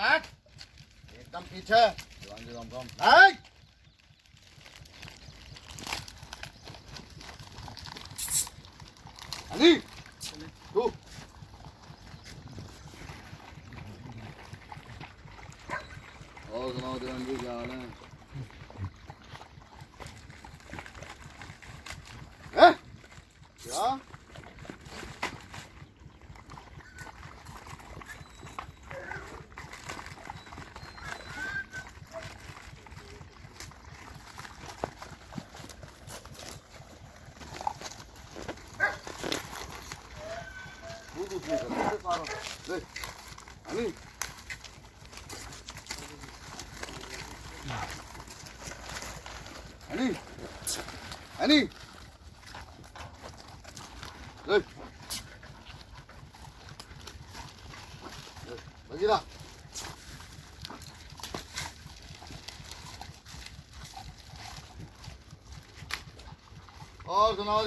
एकदम पीछे नहीं अली तू और सुनाओ देवन जी क्या हाल है? क्या अली अली अली बजीरा और सुनाओ।